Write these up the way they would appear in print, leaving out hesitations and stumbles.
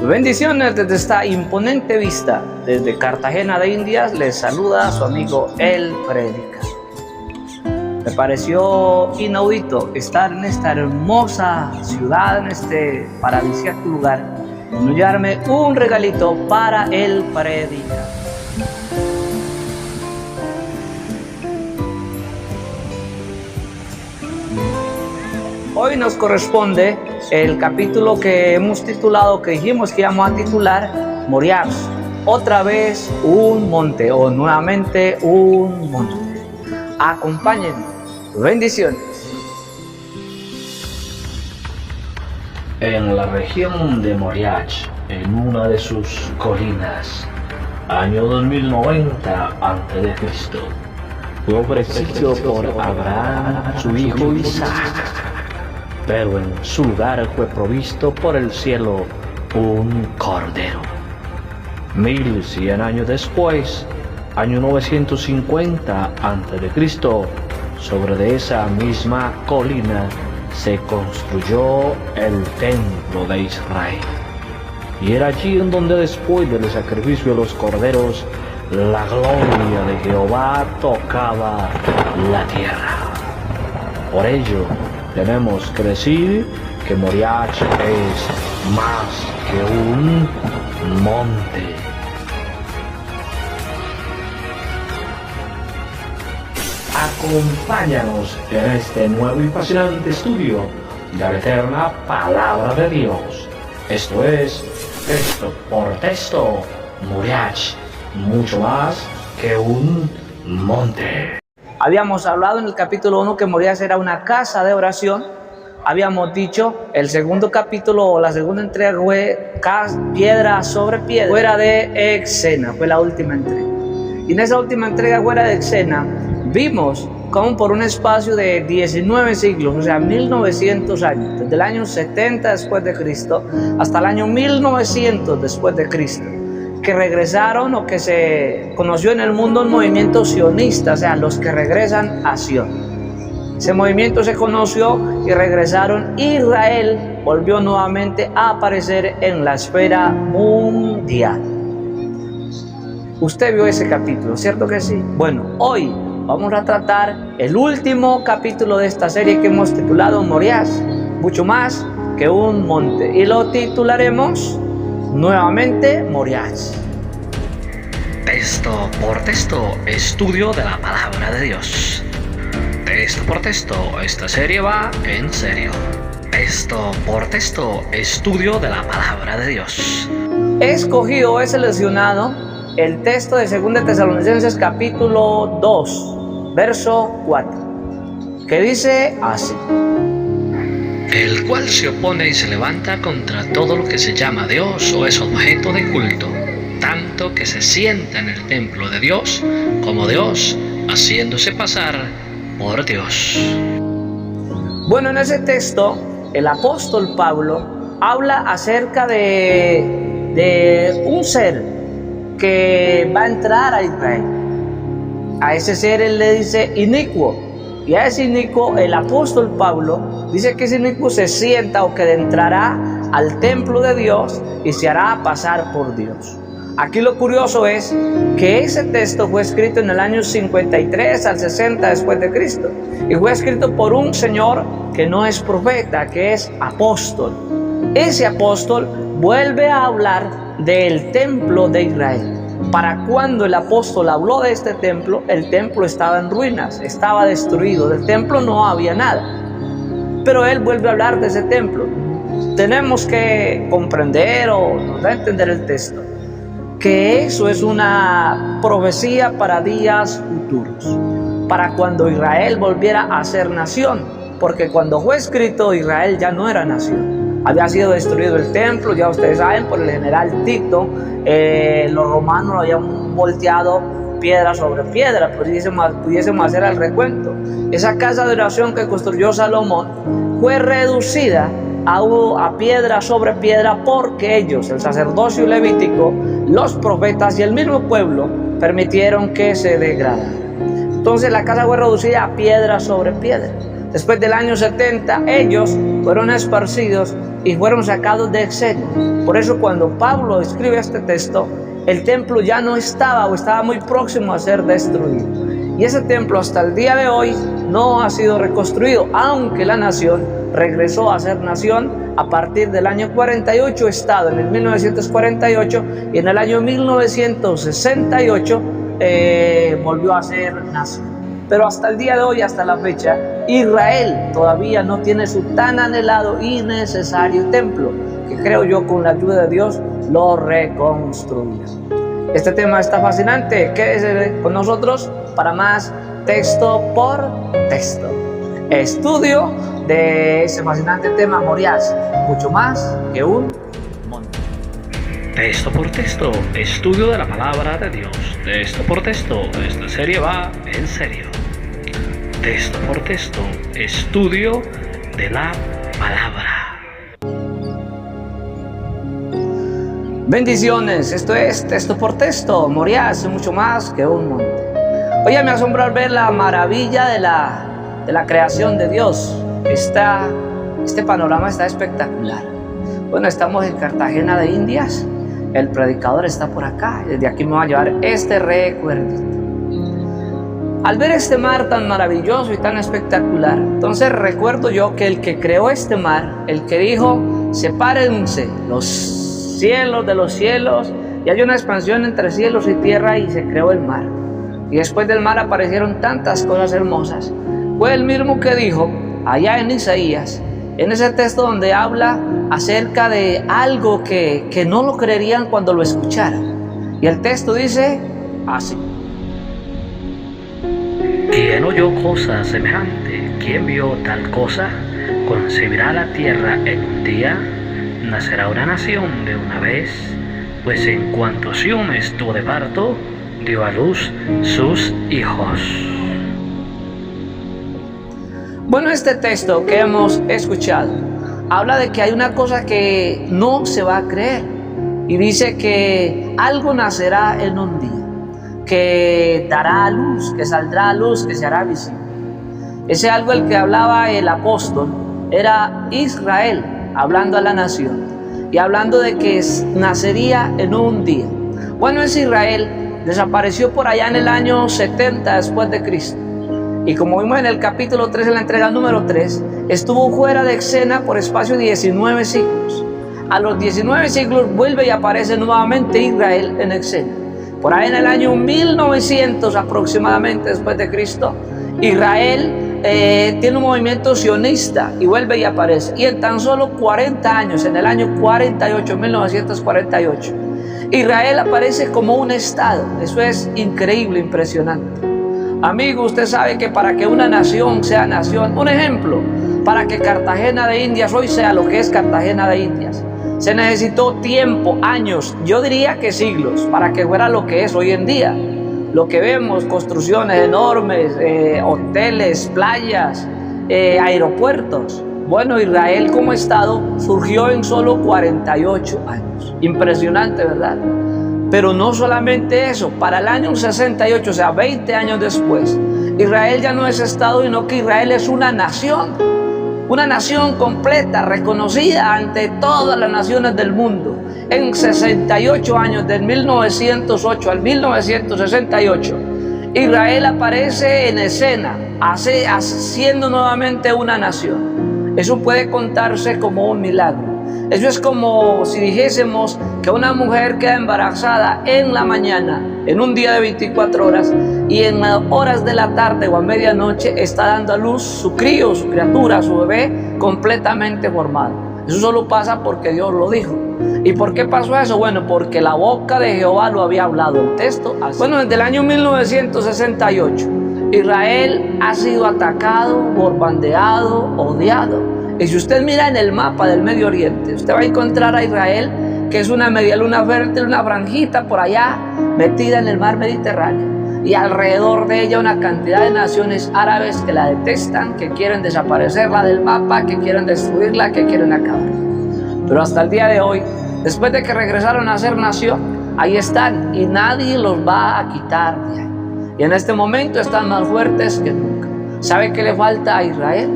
Bendiciones desde esta imponente vista. Desde Cartagena de Indias les saluda a su amigo El Predica. Me pareció inaudito estar en esta hermosa ciudad, en este paradisíaco lugar, y hallarme un regalito para El Predica. Hoy nos corresponde el capítulo que hemos titulado, que dijimos que íbamos a titular Moriah, otra vez un monte o nuevamente un monte. Acompáñenme. Bendiciones. En la región de Moriah, en una de sus colinas, año 2090 a.C., fue ofrecido por Abraham su hijo Isaac, pero en su lugar fue provisto por el cielo un cordero. 1100 años después, año 950 a.C., sobre de esa misma colina se construyó el templo de Israel. Y era allí en donde, después del sacrificio de los corderos, la gloria de Jehová tocaba la tierra. Por ello, tenemos que decir que Moriah es más que un monte. Acompáñanos en este nuevo y fascinante estudio de la eterna Palabra de Dios. Esto es, texto por texto, Moriah, mucho más que un monte. Habíamos hablado en el capítulo 1 que Moriah era una casa de oración. Habíamos dicho, el segundo capítulo o la segunda entrega fue piedra sobre piedra, fuera de Exena, fue la última entrega. Y en esa última entrega fuera de Exena, vimos cómo por un espacio de 19 siglos, o sea 1900 años, desde el año 70 después de Cristo hasta el año 1900 después de Cristo, que regresaron, o que se conoció en el mundo un movimiento sionista, o sea, los que regresan a Sion. Ese movimiento se conoció y regresaron. Israel volvió nuevamente a aparecer en la esfera mundial. Usted vio ese capítulo, ¿cierto que sí? Bueno, hoy vamos a tratar el último capítulo de esta serie que hemos titulado Moriah, mucho más que un monte, y lo titularemos nuevamente Moriah. Texto por texto, estudio de la Palabra de Dios. Texto por texto, esta serie va en serio. Texto por texto, estudio de la Palabra de Dios. He escogido, he seleccionado el texto de 2 Tesalonicenses capítulo 2, verso 4, que dice así: el cual se opone y se levanta contra todo lo que se llama Dios o es objeto de culto, tanto que se sienta en el templo de Dios como Dios, haciéndose pasar por Dios. Bueno, en ese texto el apóstol Pablo habla acerca de un ser que va a entrar a Israel. A ese ser él le dice inicuo, y a ese inicuo el apóstol Pablo dice que ese inicuo se sienta o que entrará al templo de Dios y se hará pasar por Dios. Aquí lo curioso es que ese texto fue escrito en el año 53 al 60 después de Cristo, y fue escrito por un señor que no es profeta, que es apóstol. Ese apóstol vuelve a hablar del templo de Israel. Para cuando el apóstol habló de este templo, el templo estaba en ruinas, estaba destruido, del templo no había nada. Pero él vuelve a hablar de ese templo. Tenemos que comprender, o nos da a entender el texto, que eso es una profecía para días futuros, para cuando Israel volviera a ser nación, porque cuando fue escrito Israel ya no era nación. Había sido destruido el templo, ya ustedes saben, por el general Tito. Los romanos lo habían volteado piedra sobre piedra, pudiésemos hacer el recuento. Esa casa de oración que construyó Salomón fue reducida a piedra sobre piedra porque ellos, el sacerdocio levítico, los profetas y el mismo pueblo permitieron que se degradara. Entonces la casa fue reducida a piedra sobre piedra. Después del año 70 ellos fueron esparcidos y fueron sacados de Exenio. Por eso cuando Pablo escribe este texto, el templo ya no estaba o estaba muy próximo a ser destruido. Y ese templo hasta el día de hoy no ha sido reconstruido, aunque la nación regresó a ser nación a partir del año 48, Estado en el 1948, y en el año 1968 volvió a ser nación. Pero hasta el día de hoy, hasta la fecha, Israel todavía no tiene su tan anhelado y necesario templo, que creo yo con la ayuda de Dios lo reconstruirá. Este tema está fascinante, quédese con nosotros para más texto por texto. Estudio de ese fascinante tema Moriach, mucho más que un monte. Texto por texto, estudio de la palabra de Dios. Texto por texto, esta serie va en serio. Texto por texto, estudio de la palabra. Bendiciones, esto es texto por texto, Moriach, mucho más que un monte. Oye, me asombra ver la maravilla de la creación de Dios. Este panorama está espectacular. Bueno, estamos en Cartagena de Indias. El predicador está por acá. Desde aquí me va a llevar este recuerdito. Al ver este mar tan maravilloso y tan espectacular, entonces recuerdo yo que el que creó este mar, el que dijo, sepárense los cielos de los cielos, y hay una expansión entre cielos y tierra, y se creó el mar. Y después del mar aparecieron tantas cosas hermosas. Fue el mismo que dijo allá en Isaías, en ese texto donde habla acerca de algo que no lo creerían cuando lo escucharan. Y el texto dice así: ¿Quién oyó cosa semejante? ¿Quién vio tal cosa? ¿Concebirá la tierra en un día? ¿Nacerá una nación de una vez? Pues en cuanto Sión estuvo de parto, dio a luz sus hijos. Bueno, este texto que hemos escuchado habla de que hay una cosa que no se va a creer, y dice que algo nacerá en un día, que dará a luz, que saldrá a luz, que se hará visible. Ese algo el que hablaba el apóstol era Israel, hablando a la nación y hablando de que nacería en un día. Bueno, ese Israel desapareció por allá en el año 70 después de Cristo. Y como vimos en el capítulo 3, en la entrega número 3, estuvo fuera de escena por espacio de 19 siglos. A los 19 siglos vuelve y aparece nuevamente Israel en escena. Por ahí en el año 1900 aproximadamente después de Cristo, Israel tiene un movimiento sionista y vuelve y aparece. Y en tan solo 40 años, en el año 48, 1948, Israel aparece como un estado. Eso es increíble, impresionante. Amigo, usted sabe que para que una nación sea nación, un ejemplo, para que Cartagena de Indias hoy sea lo que es Cartagena de Indias, se necesitó tiempo, años, yo diría que siglos, para que fuera lo que es hoy en día. Lo que vemos, construcciones enormes, hoteles, playas, aeropuertos. Bueno, Israel como estado surgió en solo 48 años. Impresionante, ¿verdad? Pero no solamente eso, para el año 68, o sea, 20 años después, Israel ya no es estado, sino que Israel es una nación completa, reconocida ante todas las naciones del mundo. En 68 años, del 1908 al 1968, Israel aparece en escena, siendo nuevamente una nación. Eso puede contarse como un milagro. Eso es como si dijésemos que una mujer queda embarazada en la mañana, en un día de 24 horas, y en las horas de la tarde o a medianoche está dando a luz su crío, su criatura, su bebé completamente formado. Eso solo pasa porque Dios lo dijo. ¿Y por qué pasó eso? Bueno, porque la boca de Jehová lo había hablado. El texto así. Bueno, desde el año 1968, Israel ha sido atacado, bombardeado, odiado. Y si usted mira en el mapa del Medio Oriente, usted va a encontrar a Israel, que es una media luna fértil, una franjita por allá metida en el mar Mediterráneo. Y alrededor de ella una cantidad de naciones árabes que la detestan, que quieren desaparecerla del mapa, que quieren destruirla, que quieren acabar. Pero hasta el día de hoy, después de que regresaron a ser nación, ahí están y nadie los va a quitar de ahí. Y en este momento están más fuertes que nunca. ¿Sabe qué le falta a Israel?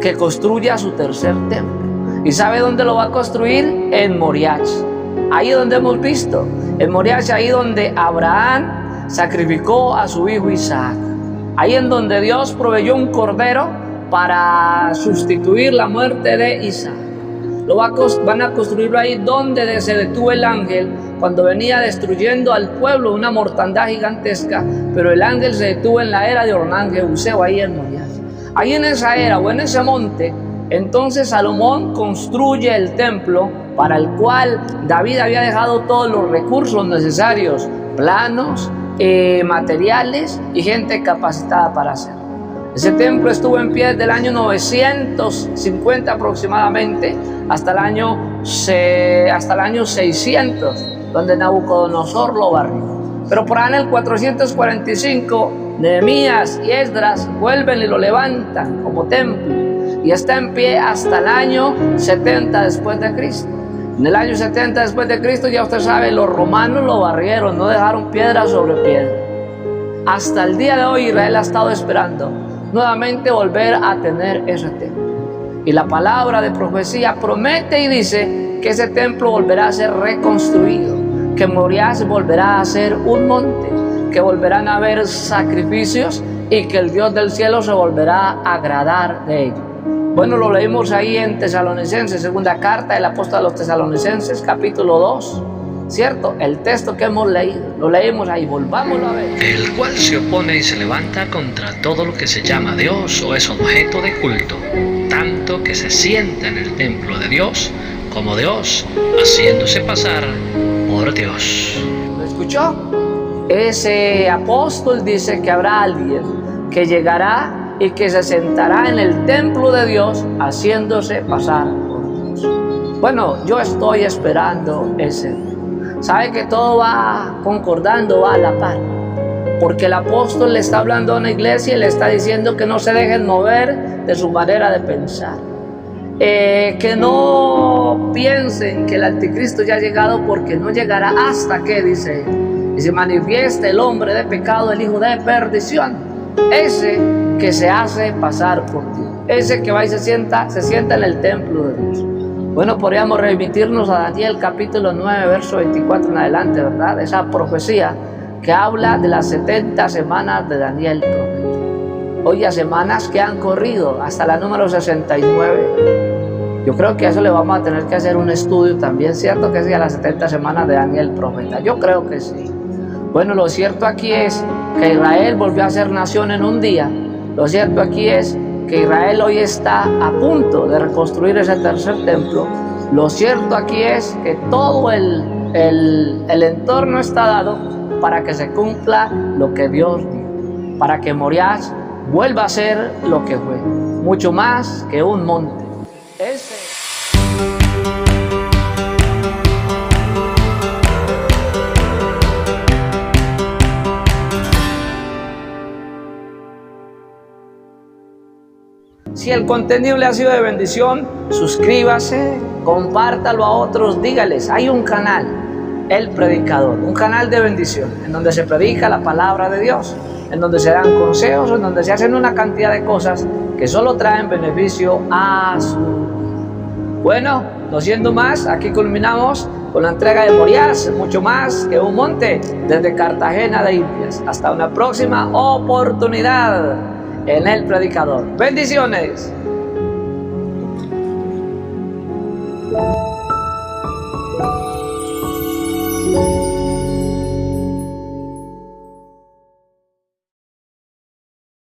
Que construya su tercer templo. ¿Y sabe dónde lo va a construir? En Moriach. Ahí donde hemos visto, en Moriach, ahí donde Abraham sacrificó a su hijo Isaac. Ahí en donde Dios proveyó un cordero para sustituir la muerte de Isaac. Van a construirlo ahí donde se detuvo el ángel cuando venía destruyendo al pueblo, una mortandad gigantesca, pero el ángel se detuvo en la era de Ornán Jebuseo, ahí en Moriach. Ahí en esa era o en ese monte, entonces Salomón construye el templo para el cual David había dejado todos los recursos necesarios, planos, materiales y gente capacitada para hacerlo. Ese templo estuvo en pie desde el año 950 aproximadamente hasta el año 600, donde Nabucodonosor lo barrió. Pero por ahí en el 445, Nehemías y Esdras vuelven y lo levantan como templo y está en pie hasta el año 70 después de Cristo. En el año 70 después de Cristo, ya usted sabe, los romanos lo barrieron, no dejaron piedra sobre piedra. Hasta el día de hoy Israel ha estado esperando nuevamente volver a tener ese templo. Y la palabra de profecía promete y dice que ese templo volverá a ser reconstruido, que Moriach volverá a ser un monte, que volverán a haber sacrificios y que el Dios del cielo se volverá a agradar de ellos. Bueno, lo leímos ahí en Tesalonicenses, segunda carta del apóstol a los Tesalonicenses, capítulo 2, ¿cierto? El texto que hemos leído, lo leímos ahí, volvámoslo a ver. El cual se opone y se levanta contra todo lo que se llama Dios o es objeto de culto, tanto que se sienta en el templo de Dios como Dios, haciéndose pasar por Dios. ¿Lo escuchó? Ese apóstol dice que habrá alguien que llegará y que se sentará en el templo de Dios haciéndose pasar por Dios. Bueno, yo estoy esperando ese día. Sabe que todo va concordando, va a la par, porque el apóstol le está hablando a una iglesia y le está diciendo que no se dejen mover de su manera de pensar, que no piensen que el anticristo ya ha llegado, porque no llegará hasta que, dice él, y se manifieste el hombre de pecado, el hijo de perdición, ese que se hace pasar por Dios, ese que va y se sienta en el templo de Dios. Bueno, podríamos remitirnos a Daniel capítulo 9, verso 24 en adelante, ¿verdad? Esa profecía que habla de las 70 semanas de Daniel profeta. Oye, semanas que han corrido hasta la número 69. Yo creo que a eso le vamos a tener que hacer un estudio también, ¿cierto? Que sea las 70 semanas de Daniel profeta. Yo creo que sí. Bueno, lo cierto aquí es que Israel volvió a ser nación en un día. Lo cierto aquí es que Israel hoy está a punto de reconstruir ese tercer templo. Lo cierto aquí es que todo el entorno está dado para que se cumpla lo que Dios dijo, para que Moriach vuelva a ser lo que fue, mucho más que un monte. Si el contenido le ha sido de bendición, suscríbase, compártalo a otros, dígales, hay un canal, El Predicador, un canal de bendición, en donde se predica la palabra de Dios, en donde se dan consejos, en donde se hacen una cantidad de cosas que solo traen beneficio a su vida. Bueno, no siendo más, aquí culminamos con la entrega de Moriach, mucho más que un monte, desde Cartagena de Indias. Hasta una próxima oportunidad en El Predicador. Bendiciones.